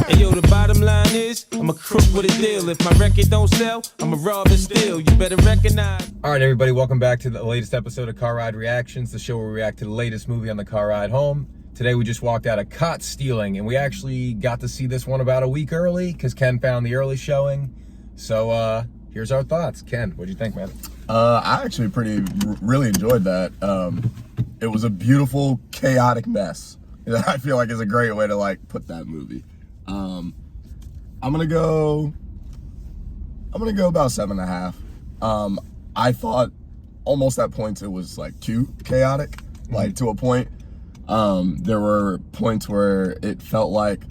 And yo, the bottom line is, I'm a crook with a deal. If my record don't sell, I'm a rob and steal. You better recognize. All right, everybody, welcome back to the latest episode of Car Ride Reactions, the show where we react to the latest movie on the car ride home. Today, we just walked out of Caught Stealing, and we actually got to see this one about a week early because Ken found the early showing. So, here's our thoughts. Ken, what'd you think, man? I actually really enjoyed that. It was a beautiful, chaotic mess. I feel like is a great way to like put that movie. I'm gonna go about 7.5. I thought almost at points it was like too chaotic, like to a point. There were points where it felt like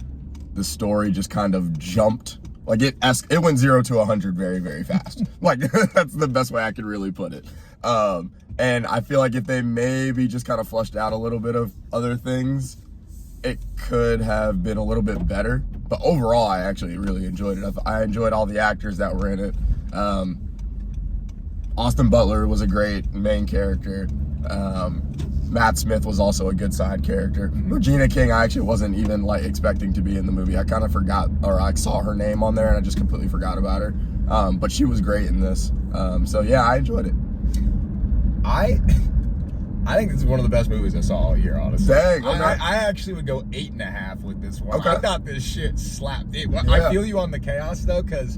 the story just kind of jumped. Like it went 0 to 100 very, very fast. Like that's the best way I could really put it. And I feel like if they maybe just kind of flushed out a little bit of other things, it could have been a little bit better. But overall, I actually really enjoyed it. I enjoyed all the actors that were in it. Austin Butler was a great main character. Matt Smith was also a good side character. Regina King, I actually wasn't even like expecting to be in the movie. I kind of forgot, or I saw her name on there and I just completely forgot about her. But she was great in this. So yeah, I enjoyed it. I think this is one of the best movies I saw all year, honestly. Dang, okay. I actually would go 8.5 with this one. Okay. I thought this shit slapped. Yeah. I feel you on the chaos though, because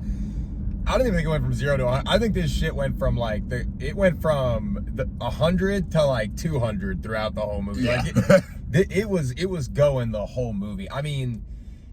I don't even think it went from 0 to 100. I think this shit went from like it went from 100 to like 200 throughout the whole movie. Yeah. Like it was going the whole movie. I mean,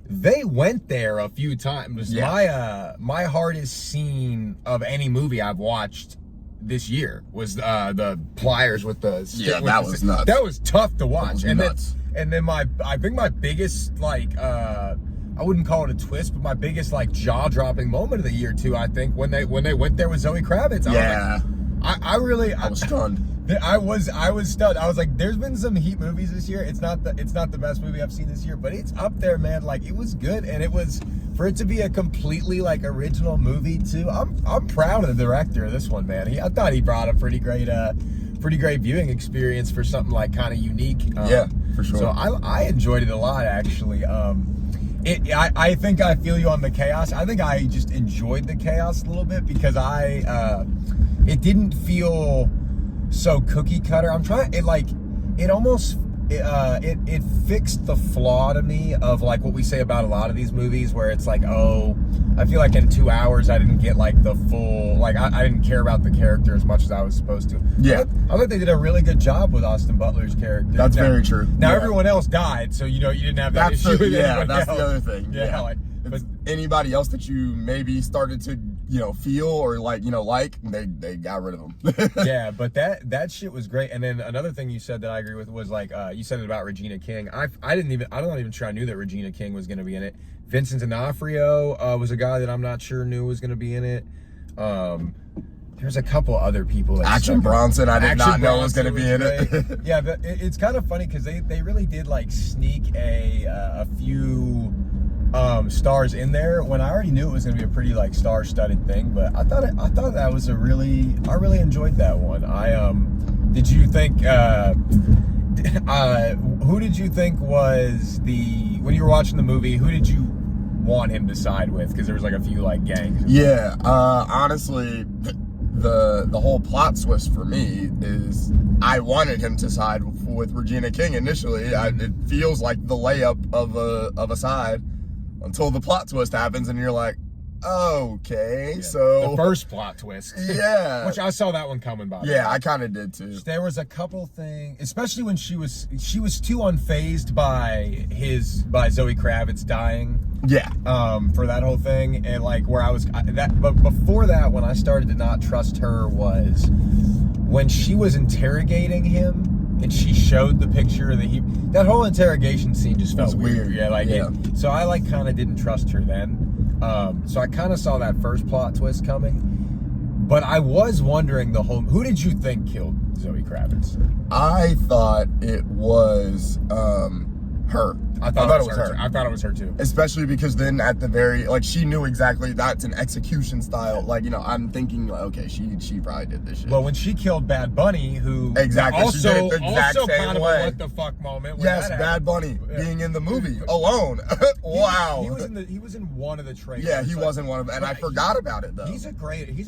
they went there a few times. Yeah. My hardest scene of any movie I've watched this year was the pliers with the stick. Yeah, that was nuts. That was tough to watch. And then I think my biggest like I wouldn't call it a twist, but my biggest like jaw-dropping moment of the year too, I think, when they went there with Zoe Kravitz. I was stunned. I was stunned. I was like, there's been some Heat movies this year. It's not the best movie I've seen this year, but it's up there, man. Like it was good, and it was for it to be a completely like original movie too. I'm proud of the director of this one, man. I thought he brought a pretty great viewing experience for something like kind of unique. Yeah, for sure. So I enjoyed it a lot, actually. I think I feel you on the chaos. I think I just enjoyed the chaos a little bit because it didn't feel so cookie cutter. It fixed the flaw to me of like what we say about a lot of these movies where it's like, oh, I feel like in 2 hours I didn't get like the full, like I didn't care about the character as much as I was supposed to. Yeah. I thought they did a really good job with Austin Butler's character. That's very true. Now everyone else died, so you didn't have that issue with anybody that's else. the other thing. Yeah. But anybody else that you maybe started to feel or like they got rid of them. Yeah, but that shit was great. And then another thing you said that I agree with was like you said it about Regina King. I'm not even sure I knew that Regina King was going to be in it. Vincent D'Onofrio was a guy that I'm not sure knew was going to be in it. There's a couple other people that Action Bronson, I did not know was going to be in it. Yeah, but it's kind of funny because they really did like sneak a few stars in there when I already knew it was going to be a pretty like star-studded thing. But I thought that was I really enjoyed that one. Did you think who did you think was when you were watching the movie, who did you want him to side with? Because there was like a few like gangs. Yeah, honestly, the whole plot twist for me is I wanted him to side with Regina King initially. It feels like the layup of a side until the plot twist happens and you're like, okay, yeah. So the first plot twist. Yeah. Which I saw that one coming by. Yeah, I kind of did too. There was a couple things, especially when she was too unfazed by Zoe Kravitz dying. Yeah. For that whole thing, and like where but before that, when I started to not trust her was when she was interrogating him and she showed the picture of that whole interrogation scene just felt weird. Yeah, so I like kind of didn't trust her then. So I kind of saw that first plot twist coming, but I was wondering who did you think killed Zoe Kravitz? I thought it was her. I thought it was her. I thought it was her too. Especially because then at the very, like, she knew exactly that's an execution style. Like, you know, I'm thinking, like, okay, she probably did this shit. Well, when she killed Bad Bunny, who exactly also, she did it the exact also same kind of way. a what the fuck moment. Yes, Bad Bunny being in the movie alone. Wow. He was in one of the trailers. Yeah, he was in one of them, and I forgot about it though. He's a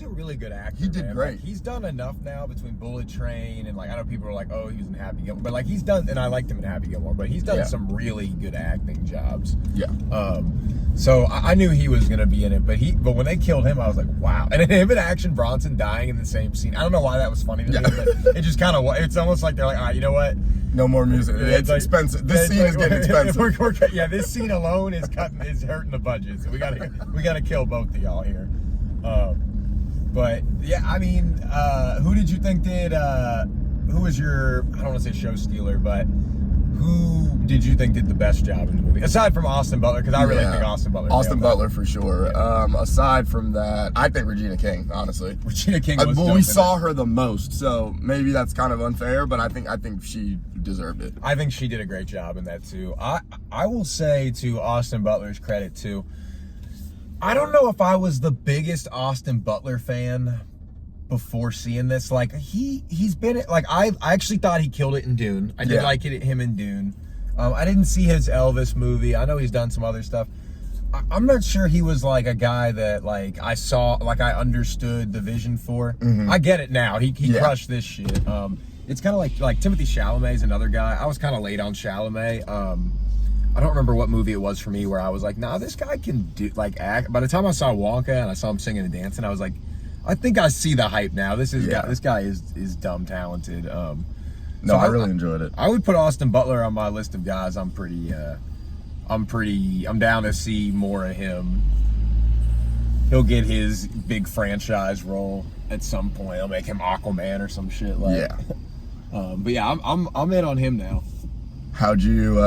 really good actor. He did great. Like, he's done enough now between Bullet Train and, like, I know people are like, oh, he was in Happy Gilmore, but, like, he's done, and I liked him in Happy Gilmore, but he's done some really good acting jobs. Yeah. So I knew he was gonna be in it, but when they killed him, I was like, wow. And then him and Action Bronson dying in the same scene. I don't know why that was funny to me, but it just kind of, it's almost like they're like, all right, you know what? No more music. It's like, expensive. This scene is getting expensive. Yeah, this scene alone is hurting the budget. So we gotta kill both of y'all here. But yeah, I mean, who did you think did? Who was your? I don't want to say show stealer, but who did you think did the best job in the movie? Aside from Austin Butler, because I really think Austin Butler. Austin Butler for sure. Yeah. Aside from that, I think Regina King, honestly. Regina King was we saw her the most, so maybe that's kind of unfair, but I think she deserved it. I think she did a great job in that too. I will say, to Austin Butler's credit too, I don't know if I was the biggest Austin Butler fan before seeing this. Like, he's been, like, I actually thought he killed it in Dune. I did like him in Dune. I didn't see his Elvis movie. I know he's done some other stuff. I'm not sure he was, like, a guy that, like, I saw, like, I understood the vision for. I get it now. He crushed this shit. It's kind of like Timothée Chalamet's another guy. I was kind of late on Chalamet. I don't remember what movie it was for me where I was like, nah, this guy can do, like, act. By the time I saw Wonka and I saw him singing and dancing, I was like, I think I see the hype now. This guy is dumb talented. No, so I really enjoyed it. I would put Austin Butler on my list of guys. I'm down to see more of him. He'll get his big franchise role at some point. They'll make him Aquaman or some shit like. Yeah. But yeah, I'm in on him now. How'd you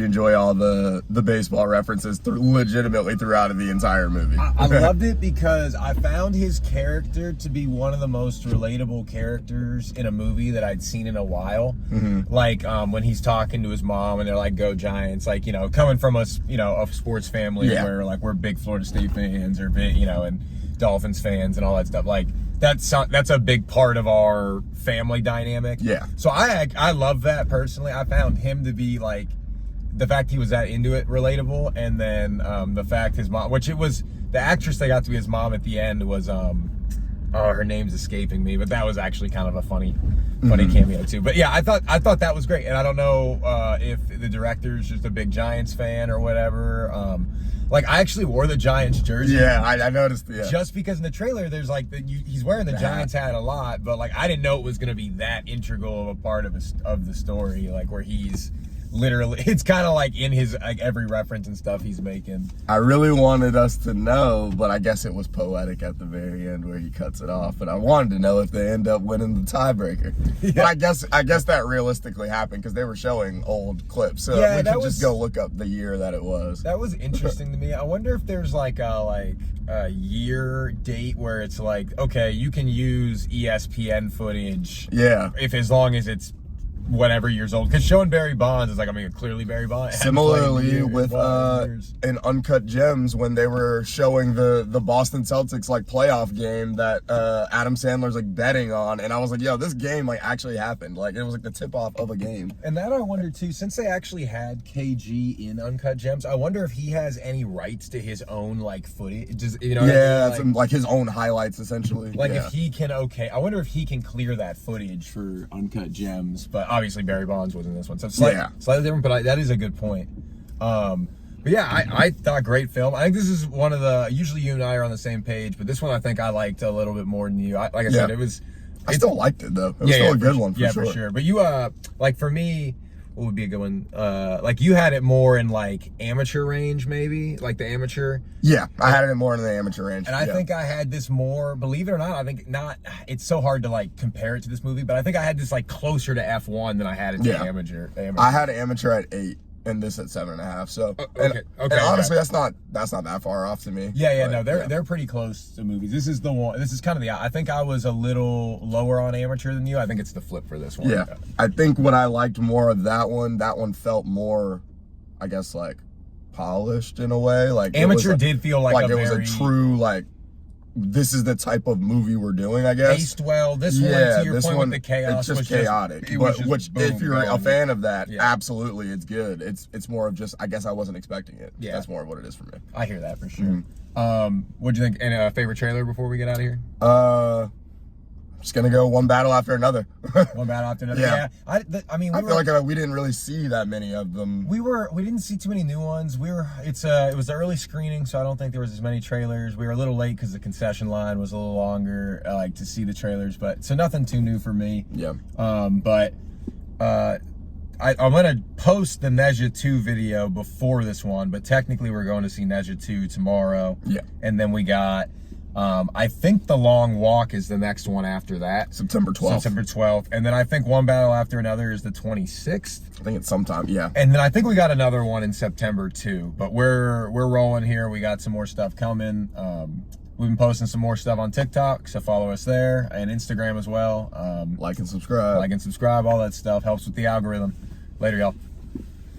enjoy all the baseball references legitimately throughout the entire movie? I loved it because I found his character to be one of the most relatable characters in a movie that I'd seen in a while. Like when he's talking to his mom and they're like, "Go Giants!" Like, you know, coming from a sports family where, like, we're big Florida State fans or big, you know, and Dolphins fans and all that stuff. Like, that's a big part of our family dynamic. Yeah. So I love that personally. I found him to be, like, the fact he was that into it relatable, and then the fact his mom, which it was the actress that got to be his mom at the end was her name's escaping me, but that was actually kind of a funny cameo too. But yeah, I thought that was great, and I don't know if the director's just a big Giants fan or whatever. Like, I actually wore the Giants jersey. Yeah, I noticed. Yeah. Just because in the trailer, there's like he's wearing the Giants hat a lot, but, like, I didn't know it was going to be that integral of a part of the story. Like, where he's literally, it's kind of like in his, like, every reference and stuff he's making. I really wanted us to know, but I guess it was poetic at the very end where he cuts it off. And I wanted to know if they end up winning the tiebreaker. Yeah. But I guess that realistically happened because they were showing old clips. So we could just go look up the year that it was. That was interesting to me. I wonder if there's like a year date where it's like, okay, you can use ESPN footage. Yeah. If as long as it's whatever years old, because showing Barry Bonds is like, I mean, clearly Barry Bonds. Similarly with in Uncut Gems, when they were showing the Boston Celtics, like, playoff game that Adam Sandler's, like, betting on, and I was like, yo, this game, like, actually happened. Like, it was like the tip off of a game. And that I wonder too, since they actually had KG in Uncut Gems, I wonder if he has any rights to his own, like, footage. Just, you know, yeah, like his own highlights essentially. Like, if he can, I wonder if he can clear that footage for Uncut Gems. But obviously Barry Bonds was in this one, so slightly different, but that is a good point. But yeah, I thought great film. I think this is one of the, usually you and I are on the same page, but this one I think I liked a little bit more than you. Like I said, I still liked it though. It was still a good one for sure. But you, like, for me, what would be a good one? Like, you had it more in, like, amateur range, maybe, like the amateur. Yeah, I had it more in the amateur range. And I think I had this more, believe it or not, I think not, it's so hard to, like, compare it to this movie, but I think I had this, like, closer to F1 than I had it to amateur. I had amateur at 8 and this at 7.5. So, okay. And honestly, that's not that far off to me. Yeah, no, they're pretty close to movies. This is the one. This is kind of I think I was a little lower on amateur than you. I think it's the flip for this one. Yeah, I think what I liked more of that one felt more I guess, like, polished in a way. Like Amateur did feel like it a was very a true, like, this is the type of movie we're doing, I guess. paced well. This one, to your point with the chaos, it's just chaotic. Which, if you're a fan of that, absolutely, it's good. It's more of just, I guess I wasn't expecting it. Yeah. That's more of what it is for me. I hear that for sure. What'd you think? And a favorite trailer before we get out of here? Just gonna go one battle after another. One battle after another. Yeah. I mean, I feel like we didn't really see that many of them. We didn't see too many new ones. It was the early screening, so I don't think there was as many trailers. We were a little late because the concession line was a little longer, like to see the trailers. But so nothing too new for me. Yeah. I'm gonna post the Nezha 2 video before this one, but technically we're going to see Nezha 2 tomorrow. Yeah. And then we got, I think The Long Walk is the next one after that. September 12th. September 12th. And then I think One Battle After Another is the 26th. I think it's sometime, yeah. And then I think we got another one in September too. But we're rolling here. We got some more stuff coming. We've been posting some more stuff on TikTok, so follow us there, and Instagram as well. Like and subscribe. Like and subscribe, all that stuff helps with the algorithm. Later, y'all.